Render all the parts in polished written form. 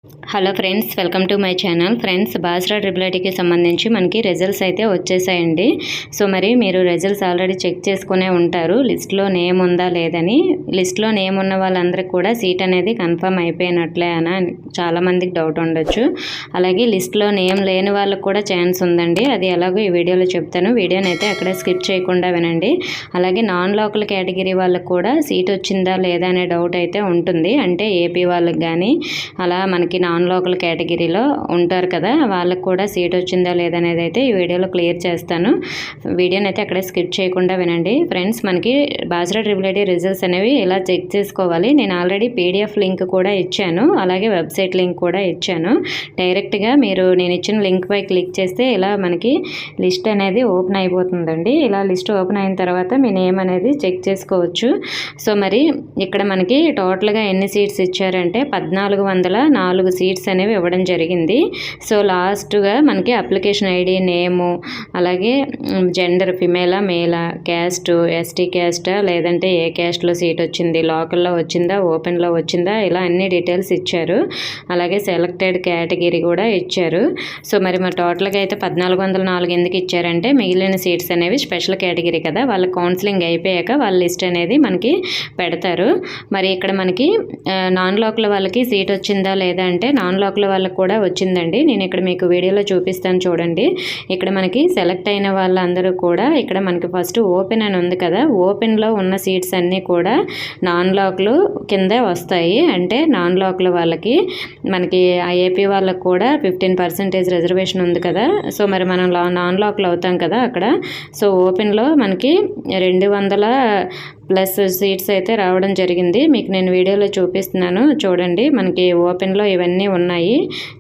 Hello friends, welcome to my channel. Friends, Basara triple సంబంధించి మనకి results అయితే వచ్చేసాయండి. సో మరి మీరు రిజల్ట్స్ ఆల్రెడీ చెక్ చేసుకునే ఉంటారు, లిస్ట్లో నేమ్ ఉందా లేదని. లిస్ట్లో నేమ్ ఉన్న వాళ్ళందరికీ కూడా సీట్ అనేది కన్ఫర్మ్ అయిపోయినట్లే అని చాలామందికి డౌట్ ఉండొచ్చు. అలాగే లిస్ట్లో నేమ్ లేని వాళ్ళకి కూడా ఛాన్స్ ఉందండి. అది ఎలాగో ఈ వీడియోలో చెప్తాను. వీడియోని అయితే అక్కడే స్కిప్ చేయకుండా వినండి. అలాగే నాన్ లోకల్ కేటగిరీ వాళ్ళకి కూడా సీట్ వచ్చిందా లేదా అనే డౌట్ అయితే ఉంటుంది. అంటే ఏపీ వాళ్ళకి కానీ అలా మనకి నాన్ లోకల్ కేటగిరీలో ఉంటారు కదా, వాళ్ళకు కూడా సీట్ వచ్చిందా లేదనేది అయితే ఈ వీడియోలో క్లియర్ చేస్తాను. వీడియోని అయితే అక్కడే స్కిప్ చేయకుండా వినండి. ఫ్రెండ్స్, మనకి బాస్రా ట్రిపుల్ రిజల్ట్స్ అనేవి ఇలా చెక్ చేసుకోవాలి. నేను ఆల్రెడీ పీడిఎఫ్ లింక్ కూడా ఇచ్చాను, అలాగే వెబ్సైట్ లింక్ కూడా ఇచ్చాను. డైరెక్ట్గా మీరు నేను ఇచ్చిన లింక్ పై క్లిక్ చేస్తే ఇలా మనకి లిస్ట్ అనేది ఓపెన్ అయిపోతుందండి. ఇలా లిస్ట్ ఓపెన్ అయిన తర్వాత మీ నేమ్ అనేది చెక్ చేసుకోవచ్చు. సో మరి ఇక్కడ మనకి టోటల్గా ఎన్ని సీట్స్ ఇచ్చారంటే 1404 సీట్స్ అనేవి ఇవ్వడం జరిగింది. సో లాస్ట్గా మనకి అప్లికేషన్ ఐడి, నేము, అలాగే జెండర్ ఫిమేలా మేలా, క్యాస్ట్ ఎస్టీ క్యాస్టా లేదంటే ఏ క్యాస్ట్లో సీట్ వచ్చింది, లోకల్లో వచ్చిందా ఓపెన్లో వచ్చిందా, ఇలా అన్ని డీటెయిల్స్ ఇచ్చారు. అలాగే సెలెక్టెడ్ కేటగిరీ కూడా ఇచ్చారు. సో మరి టోటల్గా అయితే 1404 ఎందుకు ఇచ్చారంటే మిగిలిన సీట్స్ అనేవి స్పెషల్ కేటగిరీ కదా, వాళ్ళ కౌన్సిలింగ్ అయిపోయాక వాళ్ళ లిస్ట్ అనేది మనకి పెడతారు. మరి ఇక్కడ మనకి నాన్ లోకల్ వాళ్ళకి సీట్ వచ్చిందా లేదా అంటే నాన్ లోకల్ వాళ్ళకి కూడా వచ్చిందండి. నేను ఇక్కడ మీకు వీడియోలో చూపిస్తాను చూడండి. ఇక్కడ మనకి సెలెక్ట్ అయిన వాళ్ళందరూ కూడా ఇక్కడ మనకి ఫస్ట్ ఓపెన్ అని ఉంది కదా, ఓపెన్లో ఉన్న సీట్స్ అన్నీ కూడా నాన్ లోకల్ కింద వస్తాయి. అంటే నాన్ లోకల్ వాళ్ళకి మనకి ఏపీ వాళ్ళకి కూడా 15% రిజర్వేషన్ ఉంది కదా. సో మరి మనం నాన్ లోకల్ అవుతాం కదా అక్కడ. సో ఓపెన్లో మనకి 200+ సీట్స్ అయితే రావడం జరిగింది. మీకు నేను వీడియోలో చూపిస్తున్నాను చూడండి. మనకి ఓపెన్లో ఇవన్నీ ఉన్నాయి.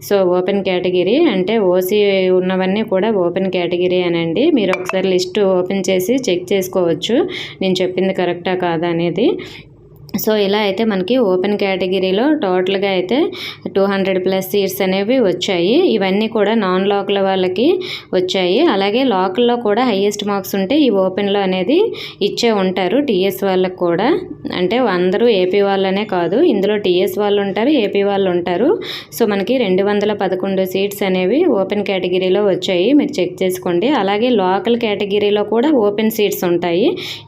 సో ఓపెన్ కేటగిరీ అంటే ఓసీ ఉన్నవన్నీ కూడా ఓపెన్ కేటగిరీ అనండి. మీరు ఒకసారి లిస్ట్ ఓపెన్ చేసి చెక్ చేసుకోవచ్చు నేను చెప్పింది కరెక్టా కాదా అనేది. సో ఇలా అయితే మనకి ఓపెన్ కేటగిరీలో టోటల్గా అయితే 200+ సీట్స్ అనేవి వచ్చాయి. ఇవన్నీ కూడా నాన్ లోకల్ వాళ్ళకి వచ్చాయి. అలాగే లోకల్లో కూడా హైయెస్ట్ మార్క్స్ ఉంటే ఈ ఓపెన్లో అనేది ఇచ్చే ఉంటారు టీఎస్ వాళ్ళకి కూడా. అంటే అందరూ ఏపీ వాళ్ళనే కాదు, ఇందులో టీఎస్ వాళ్ళు ఉంటారు, ఏపీ వాళ్ళు ఉంటారు. సో మనకి 211 సీట్స్ అనేవి ఓపెన్ కేటగిరీలో వచ్చాయి, మీరు చెక్ చేసుకోండి. అలాగే లోకల్ కేటగిరీలో కూడా ఓపెన్ సీట్స్ ఉంటాయి.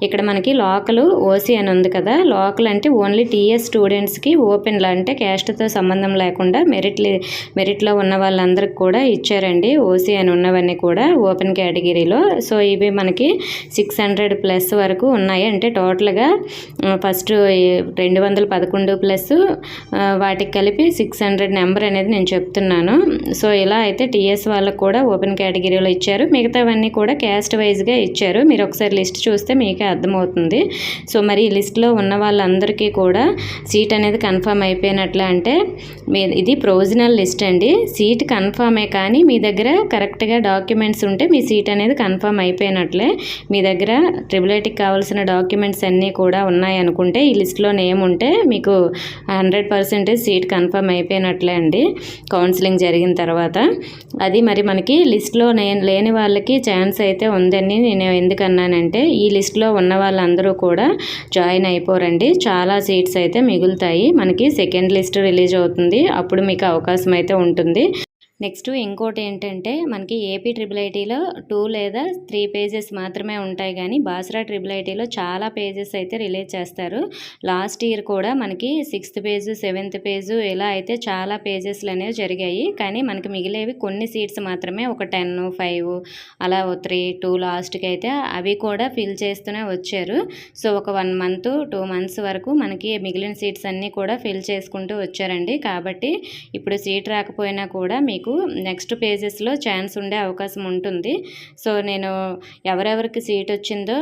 ఇక్కడ మనకి లోకల్ ఓసీ అని ఉంది కదా, లోకల్ అంటే ఓన్లీ టీఎస్ స్టూడెంట్స్కి ఓపెన్లో అంటే క్యాస్ట్తో సంబంధం లేకుండా మెరిట్లో ఉన్న వాళ్ళందరికీ కూడా ఇచ్చారండి. ఓసీ అని ఉన్నవన్నీ కూడా ఓపెన్ కేటగిరీలో. సో ఇవి మనకి 600+ వరకు ఉన్నాయి. అంటే టోటల్గా ఫస్ట్ 211+ వాటికి కలిపి 600 నెంబర్ అనేది నేను చెప్తున్నాను. సో ఇలా అయితే టీఎస్ వాళ్ళకు కూడా ఓపెన్ కేటగిరీలో ఇచ్చారు. మిగతావన్నీ కూడా క్యాస్ట్ వైజ్గా ఇచ్చారు. మీరు ఒకసారి లిస్ట్ చూస్తే మీకే అర్థమవుతుంది. సో మరి ఈ లిస్ట్లో ఉన్న వాళ్ళందరికీ కూడా సీట్ అనేది కన్ఫర్మ్ అయిపోయినట్లే. అంటే ఇది ప్రొవిజనల్ లిస్ట్ అండి. సీట్ కన్ఫర్మే, కానీ మీ దగ్గర కరెక్ట్గా డాక్యుమెంట్స్ ఉంటే మీ సీట్ అనేది కన్ఫర్మ్ అయిపోయినట్లే. మీ దగ్గర ట్రిపుల్ ఐటీకి కావాల్సిన డాక్యుమెంట్స్ అన్నీ కూడా ఉన్నాయి అనుకుంటే, ఈ లిస్ట్లో నేమ్ ఉంటే మీకు 100% సీట్ కన్ఫర్మ్ అయిపోయినట్లే అండి కౌన్సిలింగ్ జరిగిన తర్వాత. అది మరి మనకి లిస్ట్లో లేని వాళ్ళకి ఛాన్స్ అయితే ఉందని నేను ఎందుకన్నానంటే, ఈ లిస్ట్లో ఉన్న వాళ్ళందరూ కూడా జాయిన్ అయిపోరండి. చాలా సీట్స్ అయితే మిగులుతాయి. మనకి సెకండ్ లిస్ట్ రిలీజ్ అవుతుంది, అప్పుడు మీకు అవకాశం అయితే ఉంటుంది. నెక్స్ట్ ఇంకోటి ఏంటంటే, మనకి ఏపీ ట్రిపుల్ ఐటీలో 2 లేదా 3 పేజెస్ మాత్రమే ఉంటాయి, కానీ బాస్రా ట్రిపుల్ ఐటీలో చాలా పేజెస్ అయితే రిలీజ్ చేస్తారు. లాస్ట్ ఇయర్ కూడా మనకి 6th పేజు 7th పేజు ఇలా అయితే చాలా పేజెస్లు అనేవి జరిగాయి. కానీ మనకి మిగిలేవి కొన్ని సీట్స్ మాత్రమే, ఒక 10, 5 అలా 3, 2 లాస్ట్కి అయితే అవి కూడా ఫిల్ చేస్తూనే వచ్చారు. సో ఒక 1 month 2 months వరకు మనకి మిగిలిన సీట్స్ అన్నీ కూడా ఫిల్ చేసుకుంటూ వచ్చారండి. కాబట్టి ఇప్పుడు సీట్ రాకపోయినా కూడా మీకు నెక్స్ట్ పేజెస్లో ఛాన్స్ ఉండే అవకాశం ఉంటుంది. సో నేను ఎవరెవరికి సీట్ వచ్చిందో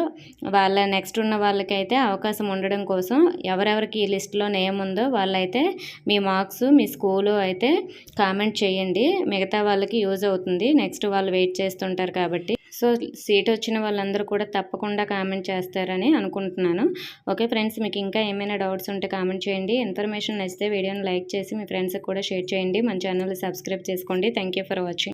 వాళ్ళ నెక్స్ట్ ఉన్న వాళ్ళకైతే అవకాశం ఉండడం కోసం ఎవరెవరికి ఈ లిస్ట్లో నేమ్ ఉందో వాళ్ళైతే మీ మార్క్స్ మీ స్కూలు అయితే కామెంట్ చేయండి. మిగతా వాళ్ళకి యూజ్ అవుతుంది, నెక్స్ట్ వాళ్ళు వెయిట్ చేస్తుంటారు కాబట్టి. సో సీట్ వచ్చిన వాళ్ళందరూ కూడా తప్పకుండా కామెంట్ చేస్తారని అనుకుంటున్నాను. ఓకే ఫ్రెండ్స్, మీకు ఇంకా ఏమైనా డౌట్స్ ఉంటే కామెంట్ చేయండి. ఇన్ఫర్మేషన్ నచ్చితే వీడియోని లైక్ చేసి మీ ఫ్రెండ్స్కి కూడా షేర్ చేయండి. మన ఛానల్ని సబ్స్క్రైబ్ చేసుకోండి. Thank you for watching.